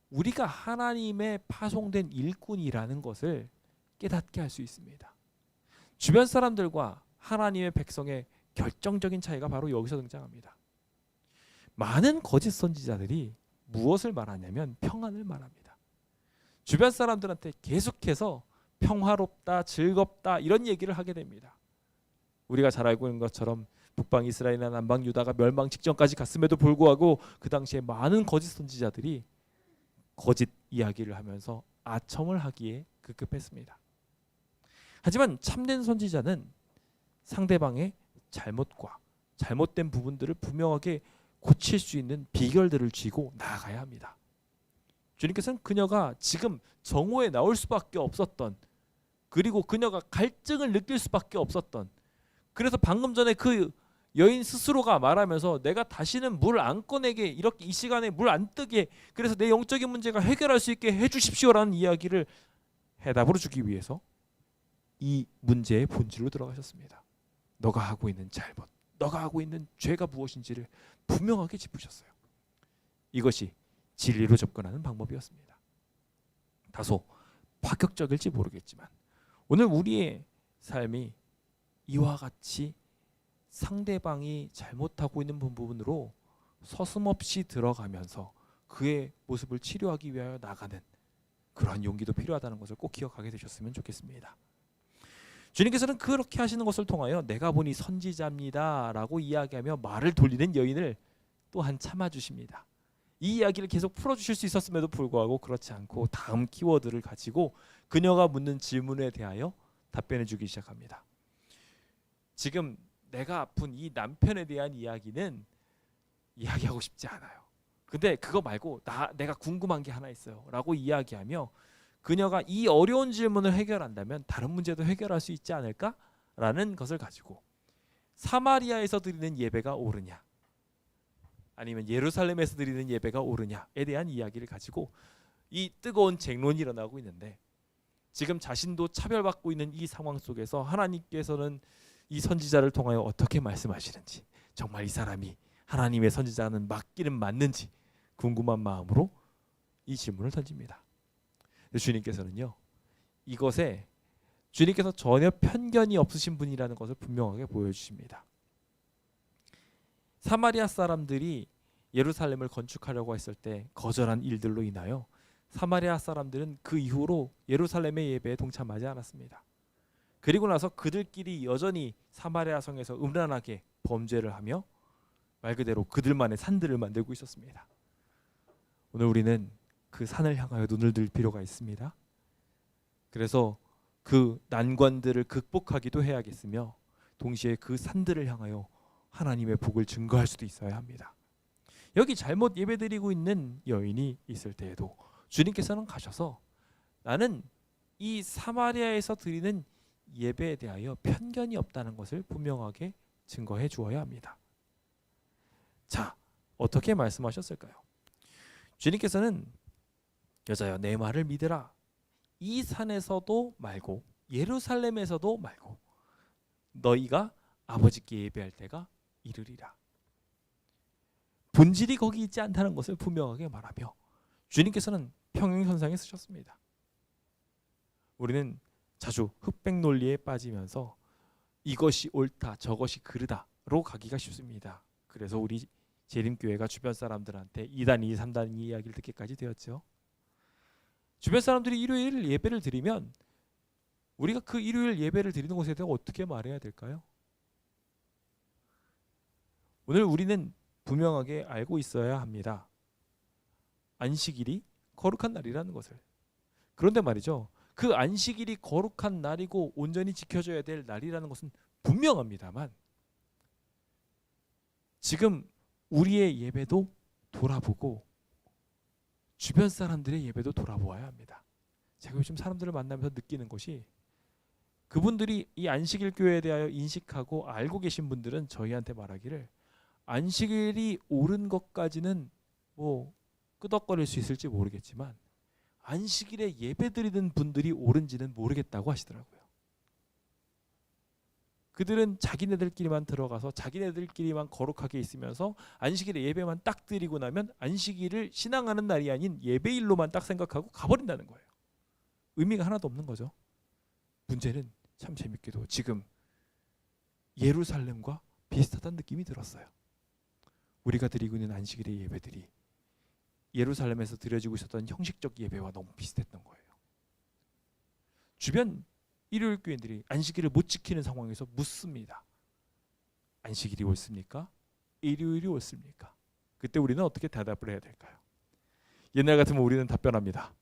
우리가 하나님의 파송된 일꾼이라는 것을 깨닫게 할 수 있습니다. 주변 사람들과 하나님의 백성의 결정적인 차이가 바로 여기서 등장합니다. 많은 거짓 선지자들이 무엇을 말하냐면 평안을 말합니다. 주변 사람들한테 계속해서 평화롭다, 즐겁다 이런 얘기를 하게 됩니다. 우리가 잘 알고 있는 것처럼 북방 이스라엘이나 남방 유다가 멸망 직전까지 갔음에도 불구하고 그 당시에 많은 거짓 선지자들이 거짓 이야기를 하면서 아첨을 하기에 급급했습니다. 하지만 참된 선지자는 상대방의 잘못과 잘못된 부분들을 분명하게 고칠 수 있는 비결들을 쥐고 나아가야 합니다. 주님께서는 그녀가 지금 정오에 나올 수밖에 없었던, 그리고 그녀가 갈증을 느낄 수밖에 없었던, 그래서 방금 전에 그 여인 스스로가 말하면서 내가 다시는 물 안 꺼내게, 이렇게 이 시간에 물 안 뜨게, 그래서 내 영적인 문제가 해결할 수 있게 해주십시오라는 이야기를 해답으로 주기 위해서 이 문제의 본질로 들어가셨습니다. 너가 하고 있는 잘못, 너가 하고 있는 죄가 무엇인지를 분명하게 짚으셨어요. 이것이 진리로 접근하는 방법이었습니다. 다소 파격적일지 모르겠지만 오늘 우리의 삶이 이와 같이 상대방이 잘못하고 있는 부분으로 서슴없이 들어가면서 그의 모습을 치료하기 위하여 나가는 그러한 용기도 필요하다는 것을 꼭 기억하게 되셨으면 좋겠습니다. 주님께서는 그렇게 하시는 것을 통하여 내가 보니 선지자입니다 라고 이야기하며 말을 돌리는 여인을 또한 참아주십니다. 이 이야기를 계속 풀어주실 수 있었음에도 불구하고 그렇지 않고 다음 키워드를 가지고 그녀가 묻는 질문에 대하여 답변해 주기 시작합니다. 지금 내가 아픈 이 남편에 대한 이야기는 이야기하고 싶지 않아요. 근데 그거 말고 내가 궁금한 게 하나 있어요 라고 이야기하며 그녀가 이 어려운 질문을 해결한다면 다른 문제도 해결할 수 있지 않을까라는 것을 가지고 사마리아에서 드리는 예배가 옳으냐 아니면 예루살렘에서 드리는 예배가 옳으냐에 대한 이야기를 가지고 이 뜨거운 쟁론이 일어나고 있는데, 지금 자신도 차별받고 있는 이 상황 속에서 하나님께서는 이 선지자를 통하여 어떻게 말씀하시는지, 정말 이 사람이 하나님의 선지자는 맞기는 맞는지 궁금한 마음으로 이 질문을 던집니다. 주님께서는요, 이것에 주님께서 전혀 편견이 없으신 분이라는 것을 분명하게 보여주십니다. 사마리아 사람들이 예루살렘을 건축하려고 했을 때 거절한 일들로 인하여 사마리아 사람들은 그 이후로 예루살렘의 예배에 동참하지 않았습니다. 그리고 나서 그들끼리 여전히 사마리아 성에서 음란하게 범죄를 하며 말 그대로 그들만의 산들을 만들고 있었습니다. 오늘 우리는 그 산을 향하여 눈을 들 필요가 있습니다. 그래서 그 난관들을 극복하기도 해야겠으며 동시에 그 산들을 향하여 하나님의 복을 증거할 수도 있어야 합니다. 여기 잘못 예배드리고 있는 여인이 있을 때에도 주님께서는 가셔서 나는 이 사마리아에서 드리는 예배에 대하여 편견이 없다는 것을 분명하게 증거해 주어야 합니다. 자, 어떻게 말씀하셨을까요? 주님께서는 여자여 내 말을 믿으라. 이 산에서도 말고 예루살렘에서도 말고 너희가 아버지께 예배할 때가 이르리라. 본질이 거기 있지 않다는 것을 분명하게 말하며 주님께서는 평행선상에 쓰셨습니다. 우리는 자주 흑백 논리에 빠지면서 이것이 옳다 저것이 그르다로 가기가 쉽습니다. 그래서 우리 재림교회가 주변 사람들한테 2단 2, 3단 2 이야기를 듣기까지 되었죠. 주변 사람들이 일요일 예배를 드리면 우리가 그 일요일 예배를 드리는 것에 대해 어떻게 말해야 될까요? 오늘 우리는 분명하게 알고 있어야 합니다. 안식일이 거룩한 날이라는 것을. 그런데 말이죠, 그 안식일이 거룩한 날이고 온전히 지켜져야 될 날이라는 것은 분명합니다만 지금 우리의 예배도 돌아보고 주변 사람들의 예배도 돌아보아야 합니다. 제가 요즘 사람들을 만나면서 느끼는 것이, 그분들이 이 안식일 교회에 대하여 인식하고 알고 계신 분들은 저희한테 말하기를 안식일이 옳은 것까지는 뭐 끄덕거릴 수 있을지 모르겠지만 안식일에 예배드리는 분들이 옳은지는 모르겠다고 하시더라고요. 그들은 자기네들끼리만 들어가서 자기네들끼리만 거룩하게 있으면서 안식일에 예배만 딱 드리고 나면 안식일을 신앙하는 날이 아닌 예배일로만 딱 생각하고 가버린다는 거예요. 의미가 하나도 없는 거죠. 문제는 참 재밌게도 지금 예루살렘과 비슷하다는 느낌이 들었어요. 우리가 드리고 있는 안식일의 예배들이 예루살렘에서 드려지고 있었던 형식적 예배와 너무 비슷했던 거예요. 주변 일요일 교인들이 안식일을 못 지키는 상황에서 묻습니다. 안식일이 옳습니까? 일요일이 옳습니까? 그때 우리는 어떻게 대답을 해야 될까요? 옛날 같으면 우리는 답변합니다.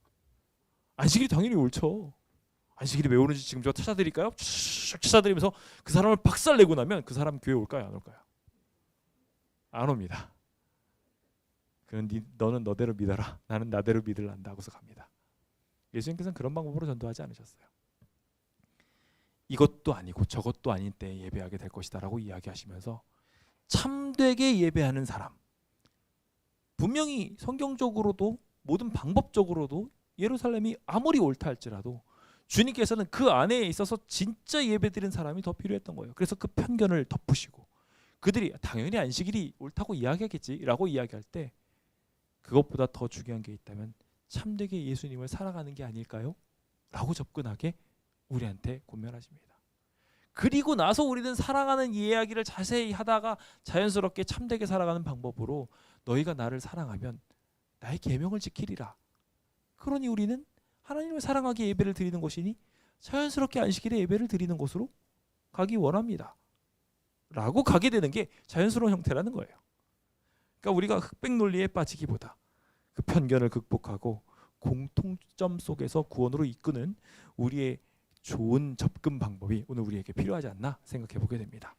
안식일이 당연히 옳죠. 안식일이 왜 옳은지 지금 저 찾아드릴까요? 찾아드리면서 그 사람을 박살내고 나면 그 사람 교회 올까요? 안 올까요? 안 옵니다. 그는 너는 너대로 믿어라. 나는 나대로 믿을란다 하고서 갑니다. 예수님께서는 그런 방법으로 전도하지 않으셨어요. 이것도 아니고 저것도 아닌 때에 예배하게 될 것이다 라고 이야기하시면서 참되게 예배하는 사람. 분명히 성경적으로도 모든 방법적으로도 예루살렘이 아무리 옳다 할지라도 주님께서는 그 안에 있어서 진짜 예배드리는 사람이 더 필요했던 거예요. 그래서 그 편견을 덮으시고 그들이 당연히 안식일이 옳다고 이야기하겠지라고 이야기할 때 그것보다 더 중요한 게 있다면 참되게 예수님을 살아가는 게 아닐까요? 라고 접근하게 우리한테 권면하십니다. 그리고 나서 우리는 사랑하는 이야기를 자세히 하다가 자연스럽게 참되게 살아가는 방법으로 너희가 나를 사랑하면 나의 계명을 지키리라. 그러니 우리는 하나님을 사랑하기에 예배를 드리는 것이니 자연스럽게 안식일에 예배를 드리는 것으로 가기 원합니다. 라고 가게 되는 게 자연스러운 형태라는 거예요. 그러니까 우리가 흑백 논리에 빠지기보다 그 편견을 극복하고 공통점 속에서 구원으로 이끄는 우리의 좋은 접근 방법이 오늘 우리에게 필요하지 않나 생각해 보게 됩니다.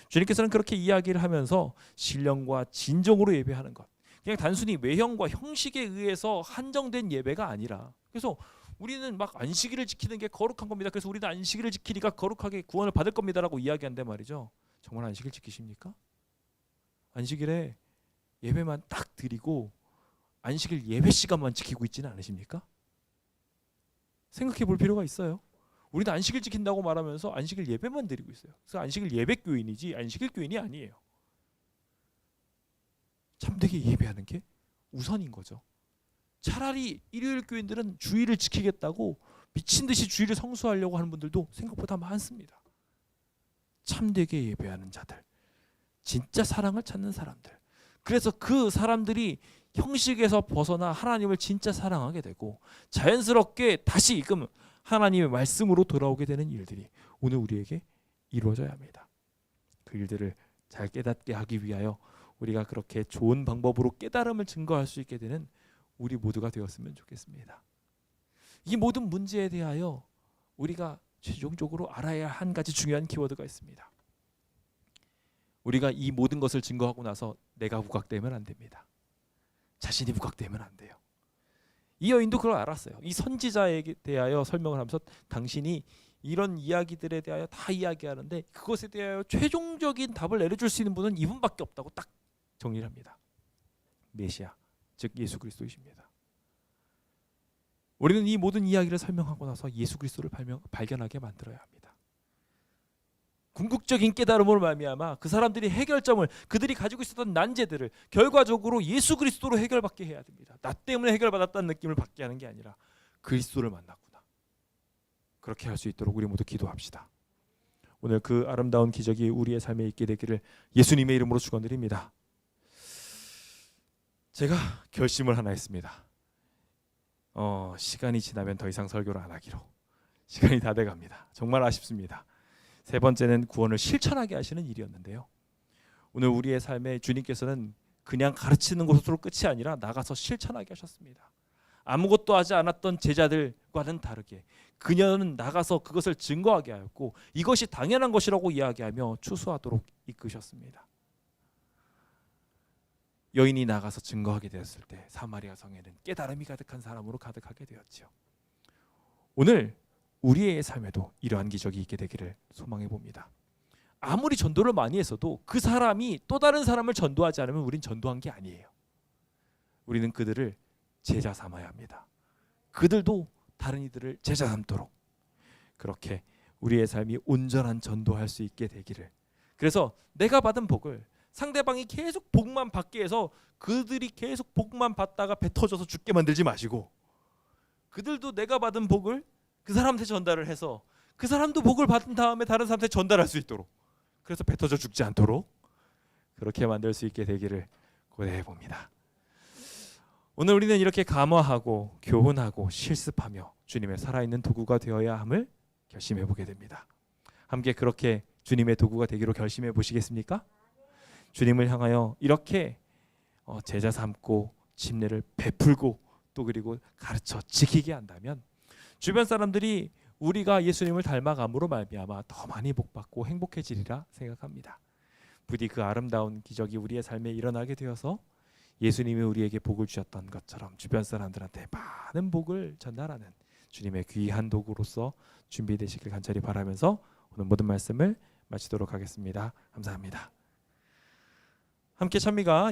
주님께서는 그렇게 이야기를 하면서 신령과 진정으로 예배하는 것, 그냥 단순히 외형과 형식에 의해서 한정된 예배가 아니라, 그래서 우리는 막 안식일을 지키는 게 거룩한 겁니다. 그래서 우리는 안식일을 지키니까 거룩하게 구원을 받을 겁니다라고 이야기한단 말이죠. 정말 안식일 지키십니까? 안식일에 예배만 딱 드리고 안식일 예배 시간만 지키고 있지는 않으십니까? 생각해 볼 필요가 있어요. 우리는 안식일 지킨다고 말하면서 안식일 예배만 드리고 있어요. 그래서 안식일 예배 교인이지 안식일 교인이 아니에요. 참되게 예배하는 게 우선인 거죠. 차라리 일요일 교인들은 주일을 지키겠다고 미친 듯이 주일을 성수하려고 하는 분들도 생각보다 많습니다. 참되게 예배하는 자들, 진짜 사랑을 찾는 사람들. 그래서 그 사람들이 형식에서 벗어나 하나님을 진짜 사랑하게 되고 자연스럽게 다시금 하나님의 말씀으로 돌아오게 되는 일들이 오늘 우리에게 이루어져야 합니다. 그 일들을 잘 깨닫게 하기 위하여 우리가 그렇게 좋은 방법으로 깨달음을 증거할 수 있게 되는 우리 모두가 되었으면 좋겠습니다. 이 모든 문제에 대하여 우리가 최종적으로 알아야 할 한 가지 중요한 키워드가 있습니다. 우리가 이 모든 것을 증거하고 나서 내가 부각되면 안 됩니다. 자신이 부각되면 안 돼요. 이 여인도 그걸 알았어요. 이 선지자에 대하여 설명을 하면서 당신이 이런 이야기들에 대하여 다 이야기하는데 그것에 대하여 최종적인 답을 내려줄 수 있는 분은 이분밖에 없다고 딱 정리를 합니다. 메시아, 즉 예수 그리스도이십니다. 우리는 이 모든 이야기를 설명하고 나서 예수 그리스도를 발견하게 만들어야 합니다. 궁극적인 깨달음으로 말미암아 그 사람들이 해결점을, 그들이 가지고 있었던 난제들을 결과적으로 예수 그리스도로 해결받게 해야 됩니다. 나 때문에 해결받았다는 느낌을 받게 하는 게 아니라 그리스도를 만났구나. 그렇게 할 수 있도록 우리 모두 기도합시다. 오늘 그 아름다운 기적이 우리의 삶에 있게 되기를 예수님의 이름으로 축원드립니다. 제가 결심을 하나 했습니다. 시간이 지나면 더 이상 설교를 안 하기로. 시간이 다 돼갑니다. 정말 아쉽습니다. 세 번째는 구원을 실천하게 하시는 일이었는데요. 오늘 우리의 삶에 주님께서는 그냥 가르치는 것으로 끝이 아니라 나가서 실천하게 하셨습니다. 아무것도 하지 않았던 제자들과는 다르게 그녀는 나가서 그것을 증거하게 하였고 이것이 당연한 것이라고 이야기하며 추수하도록 이끄셨습니다. 여인이 나가서 증거하게 되었을 때 사마리아 성에는 깨달음이 가득한 사람으로 가득하게 되었지요. 오늘 우리의 삶에도 이러한 기적이 있게 되기를 소망해 봅니다. 아무리 전도를 많이 했어도 그 사람이 또 다른 사람을 전도하지 않으면 우린 전도한 게 아니에요. 우리는 그들을 제자 삼아야 합니다. 그들도 다른 이들을 제자 삼도록 그렇게 우리의 삶이 온전한 전도할 수 있게 되기를. 그래서 내가 받은 복을 상대방이 계속 복만 받게 해서 그들이 계속 복만 받다가 배 터져서 죽게 만들지 마시고 그들도 내가 받은 복을 그 사람한테 전달을 해서 그 사람도 복을 받은 다음에 다른 사람한테 전달할 수 있도록, 그래서 배 터져 죽지 않도록 그렇게 만들 수 있게 되기를 고대해 봅니다. 오늘 우리는 이렇게 감화하고 교훈하고 실습하며 주님의 살아있는 도구가 되어야 함을 결심해 보게 됩니다. 함께 그렇게 주님의 도구가 되기로 결심해 보시겠습니까? 주님을 향하여 이렇게 제자 삼고 침례를 베풀고 또 그리고 가르쳐 지키게 한다면 주변 사람들이 우리가 예수님을 닮아감으로 말미암아 더 많이 복받고 행복해지리라 생각합니다. 부디 그 아름다운 기적이 우리의 삶에 일어나게 되어서 예수님이 우리에게 복을 주셨던 것처럼 주변 사람들한테 많은 복을 전달하는 주님의 귀한 도구로서 준비되시길 간절히 바라면서 오늘 모든 말씀을 마치도록 하겠습니다. 감사합니다. 함께 찬미가